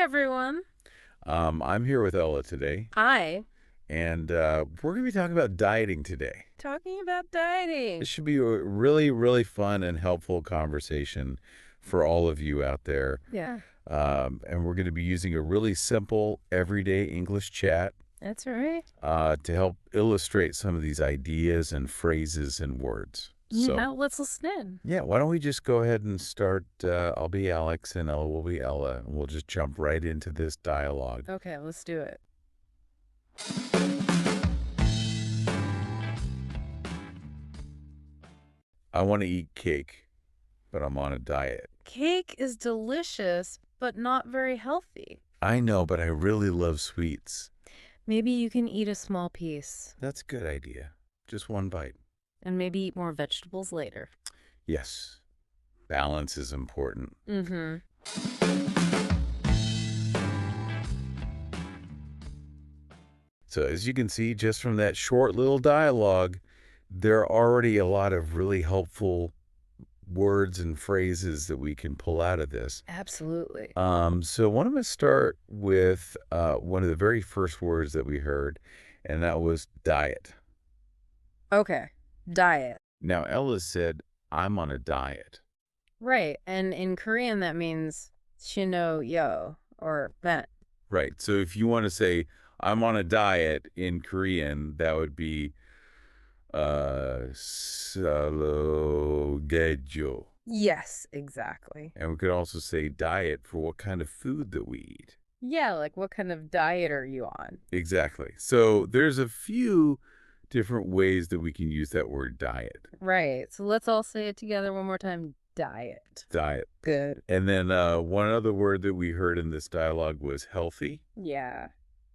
everyone. I'm here with Ella today, Hi. and we're going to be talking about dieting today. Talking about dieting. This should be a really, really fun and helpful conversation for all of you out there. Yeah, And we're going to be using a really simple, everyday English chat that's right. to help illustrate some of these ideas and phrases and words. Now let's listen in. Yeah, why don't we just go ahead and start? I'll be Alex, and Ella will be Ella, and we'll just jump right into this dialogue. Okay, let's do it. I want to eat cake, but I'm on a diet. Cake is delicious, but not very healthy. I know, but I really love sweets. Maybe you can eat a small piece, That's a good idea. Just one bite. and maybe eat more vegetables later. Yes, balance is important. Mm-hmm. So as you can see, just from that short little dialogue, there are already a lot of really helpful words and phrases that we can pull out of this. Absolutely. So why don't we start with one of the very first words that we heard, and that was diet. Okay, diet. Now, Ella said, I'm on a diet. Right, and in Korean that means shino yo or ben. Right. So if you want to say, I'm on a diet in Korean, that would be salogejo. Yes, exactly. And we could also say diet for what kind of food that we eat. Yeah, like what kind of diet are you on? Exactly. So there's a few different ways that we can use that word diet. Right. So let's all say it together one more time. Diet. Diet. Good. And then one other word that we heard in this dialogue was healthy. Yeah.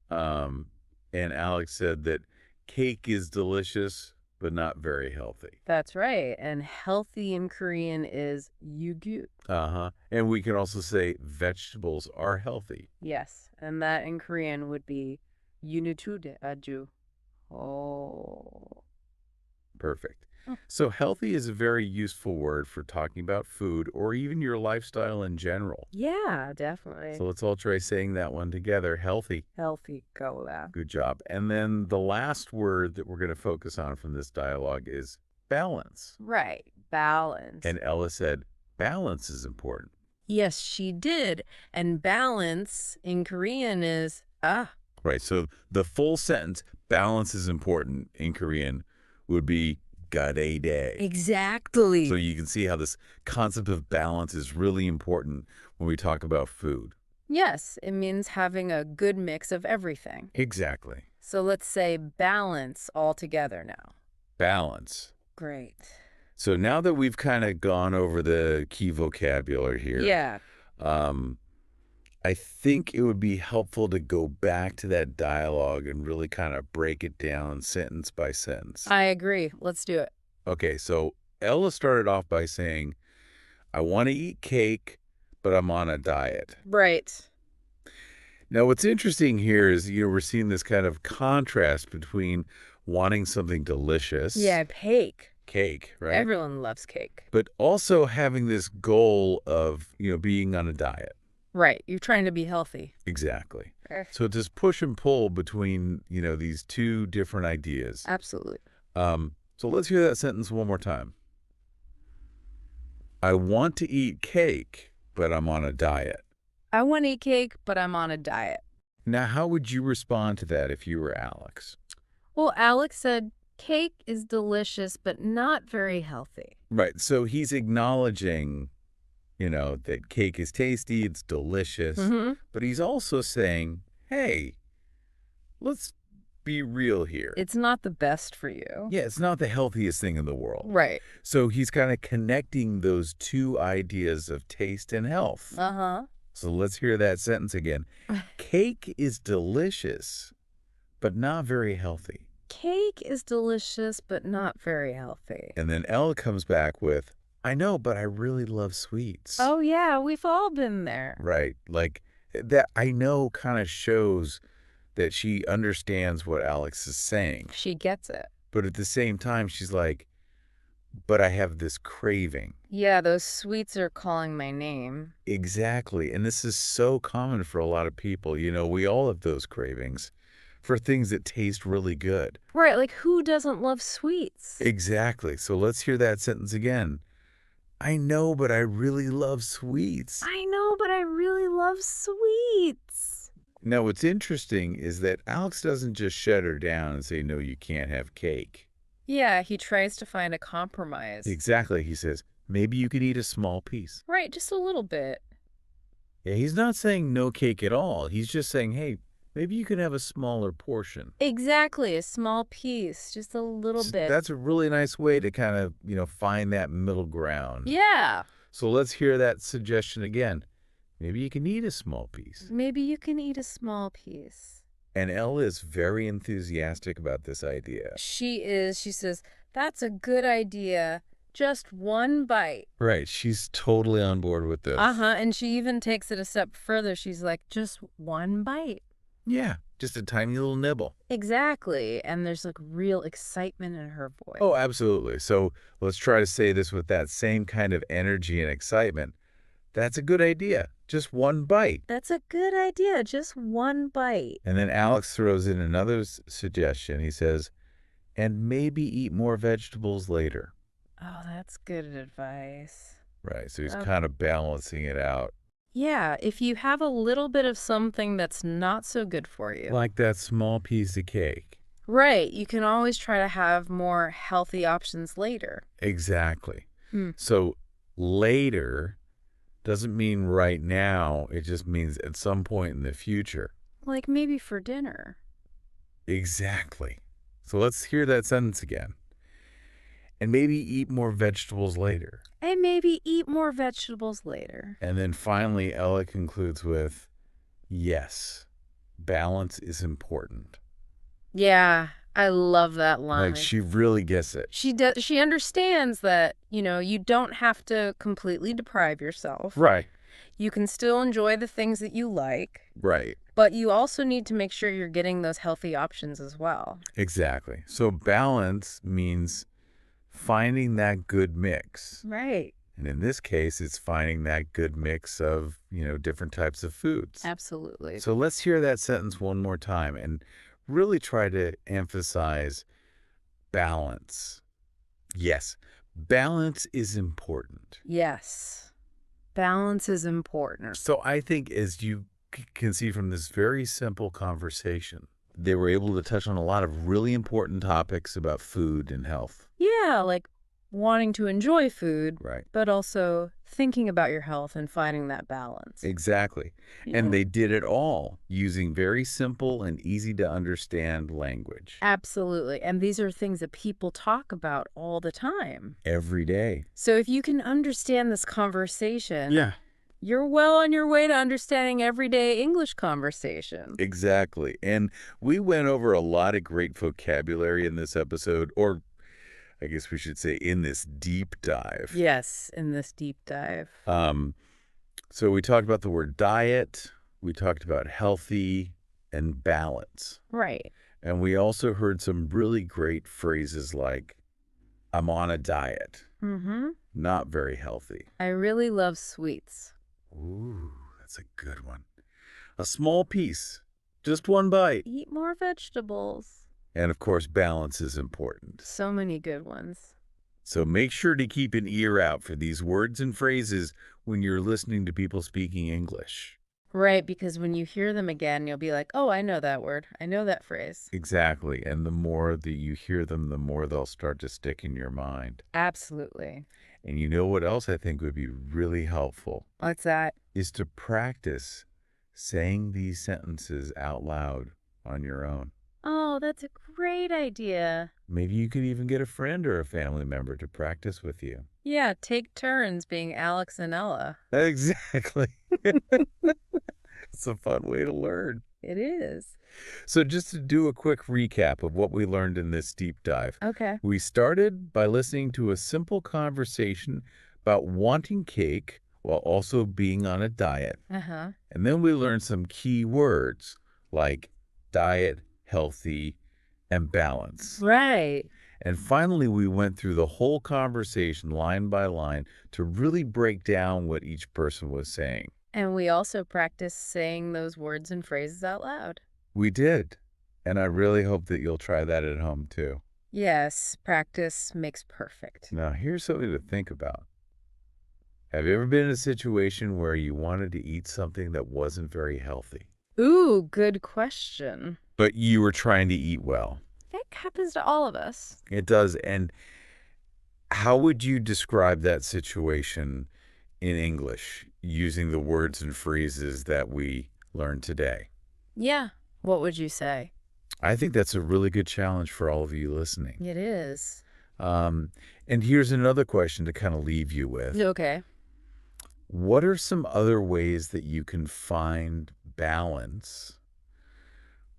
And Alex said that cake is delicious, but not very healthy. That's right. And healthy in Korean is yugu. Uh-huh. And we can also say vegetables are healthy. Yes. And that in Korean would be yunutude aju. Oh. Perfect. Mm. So healthy is a very useful word for talking about food or even your lifestyle in general. Yeah, definitely. So let's all try saying that one together. Healthy. Healthy cola. Good job. And then the last word that we're going to focus on from this dialogue is balance. Right. Balance. And Ella said, balance is important. Yes, she did. And balance in Korean is Right. So the full sentence, balance is important in Korean, would be gade day. Exactly. So you can see how this concept of balance is really important when we talk about food. Yes, it means having a good mix of everything. Exactly. So let's say balance all together now. Balance. Great. So now that we've kind of gone over the key vocabulary here, Yeah. I think it would be helpful to go back to that dialogue and really kind of break it down sentence by sentence. I agree. Let's do it. Okay, so Ella started off by saying, I want to eat cake, but I'm on a diet. Right. Now, what's interesting here is, we're seeing this kind of contrast between wanting something delicious. Yeah, cake. Cake, right? Everyone loves cake. But also having this goal of, being on a diet. Right. You're trying to be healthy. Exactly. So this push and pull between, these two different ideas. Absolutely. So let's hear that sentence one more time. I want to eat cake, but I'm on a diet. I want to eat cake, but I'm on a diet. Now, how would you respond to that if you were Alex? Well, Alex said cake is delicious, but not very healthy. Right. So he's acknowledging, that cake is tasty, it's delicious, but he's also saying, hey, let's be real here. It's not the best for you. Yeah, it's not the healthiest thing in the world. Right. So he's kind of connecting those two ideas of taste and health. Uh-huh. So let's hear that sentence again. Cake is delicious, but not very healthy. Cake is delicious, but not very healthy. And then Ella comes back with, I know, but I really love sweets. Oh, yeah, we've all been there. Right. Like that I know kind of shows that she understands what Alex is saying. She gets it. But at the same time, she's like, but I have this craving. Yeah, those sweets are calling my name. Exactly. And this is so common for a lot of people. You know, we all have those cravings for things that taste really good. Right, like who doesn't love sweets? Exactly. So let's hear that sentence again. I know, but I really love sweets. I know, but I really love sweets. Now, what's interesting is that Alex doesn't just shut her down and say, no, you can't have cake. Yeah, he tries to find a compromise. Exactly. He says, maybe you could eat a small piece. Right, just a little bit. Yeah, he's not saying no cake at all. He's just saying, hey, maybe you could have a smaller portion. Exactly, a small piece, just a little bit. That's a really nice way to kind of, find that middle ground. Yeah. So let's hear that suggestion again. Maybe you can eat a small piece. Maybe you can eat a small piece. And Ella is very enthusiastic about this idea. She is. She says, that's a good idea. Just one bite. Right. She's totally on board with this. And she even takes it a step further. She's like, just one bite. Yeah. Just a tiny little nibble. Exactly. And there's like real excitement in her voice. Oh, absolutely. So let's try to say this with that same kind of energy and excitement. That's a good idea. Just one bite. That's a good idea. Just one bite. And then Alex throws in another suggestion. He says, and maybe eat more vegetables later. Oh, that's good advice. Right. So he's Okay. kind of balancing it out. Yeah, if you have a little bit of something that's not so good for you. Like that small piece of cake. Right, you can always try to have more healthy options later. Exactly. Hmm. So later doesn't mean right now. It just means at some point in the future. Like maybe for dinner. Exactly. So let's hear that sentence again. And maybe eat more vegetables later. And maybe eat more vegetables later. And then finally, Ella concludes with, yes, balance is important. Yeah, I love that line. Like, she really gets it. She understands that, you don't have to completely deprive yourself. Right. You can still enjoy the things that you like, Right. but you also need to make sure you're getting those healthy options as well. Exactly. So balance means finding that good mix. Right. And in this case, it's finding that good mix of, different types of foods. Absolutely. So let's hear that sentence one more time and really try to emphasize balance. Yes, balance is important. Yes. Balance is important. So I think, as you can see from this very simple conversation, they were able to touch on a lot of really important topics about food and health. Yeah, like wanting to enjoy food, Right. but also thinking about your health and finding that balance. Exactly. Yeah. And they did it all using very simple and easy to understand language. Absolutely. And these are things that people talk about all the time. Every day. So if you can understand this conversation, Yeah. you're well on your way to understanding everyday English conversation. Exactly. And we went over a lot of great vocabulary in this episode, or I guess we should say in this deep dive. Yes, in this deep dive. So we talked about the word diet, we talked about healthy and balance. Right. And we also heard some really great phrases like, I'm on a diet, Mm-hmm. not very healthy. I really love sweets. Ooh, that's a good one. A small piece, just one bite. Eat more vegetables. And of course, balance is important. So many good ones. So make sure to keep an ear out for these words and phrases when you're listening to people speaking English. Right, because when you hear them again, you'll be like, oh, I know that word. I know that phrase. Exactly. And the more that you hear them, the more they'll start to stick in your mind. Absolutely. And you know what else I think would be really helpful? What's that? Is to practice saying these sentences out loud on your own. Oh, that's a great idea. Maybe you could even get a friend or a family member to practice with you. Yeah, take turns being Alex and Ella. Exactly. It's a fun way to learn. It is. So just to do a quick recap of what we learned in this deep dive. Okay. We started by listening to a simple conversation about wanting cake while also being on a diet. Uh-huh. And then we learned some key words like diet, healthy, and balance. Right. And finally, we went through the whole conversation line by line to really break down what each person was saying. And we also practiced saying those words and phrases out loud. We did. And I really hope that you'll try that at home too. Yes, practice makes perfect. Now, here's something to think about. Have you ever been in a situation where you wanted to eat something that wasn't very healthy, Ooh, good question. but you were trying to eat well? That happens to all of us. It does. And how would you describe that situation in English using the words and phrases that we learned today? Yeah. What would you say? I think that's a really good challenge for all of you listening. It is. And here's another question to kind of leave you with. Okay. What are some other ways that you can find balance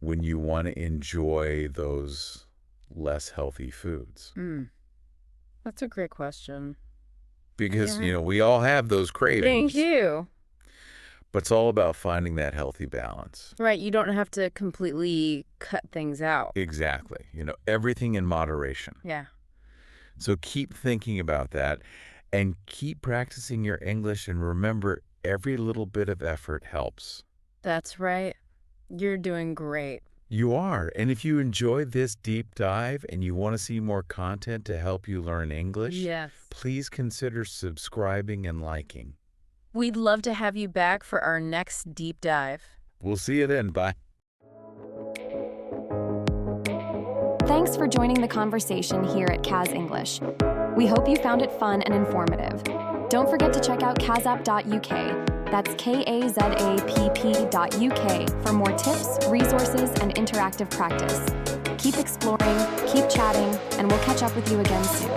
when you want to enjoy those less healthy foods? That's a great question. Because, Yeah. we all have those cravings. Thank you. But it's all about finding that healthy balance. Right, you don't have to completely cut things out. Exactly. Everything in moderation. Yeah. So keep thinking about that and keep practicing your English, and remember, every little bit of effort helps. That's right. You're doing great. You are. And if you enjoyed this deep dive and you want to see more content to help you learn English, Yes. please consider subscribing and liking. We'd love to have you back for our next deep dive. We'll see you then. Bye. Thanks for joining the conversation here at Kaz English. We hope you found it fun and informative. Don't forget to check out kazapp.uk. That's kazapp.uk for more tips, resources, and interactive practice. Keep exploring, keep chatting, and we'll catch up with you again soon.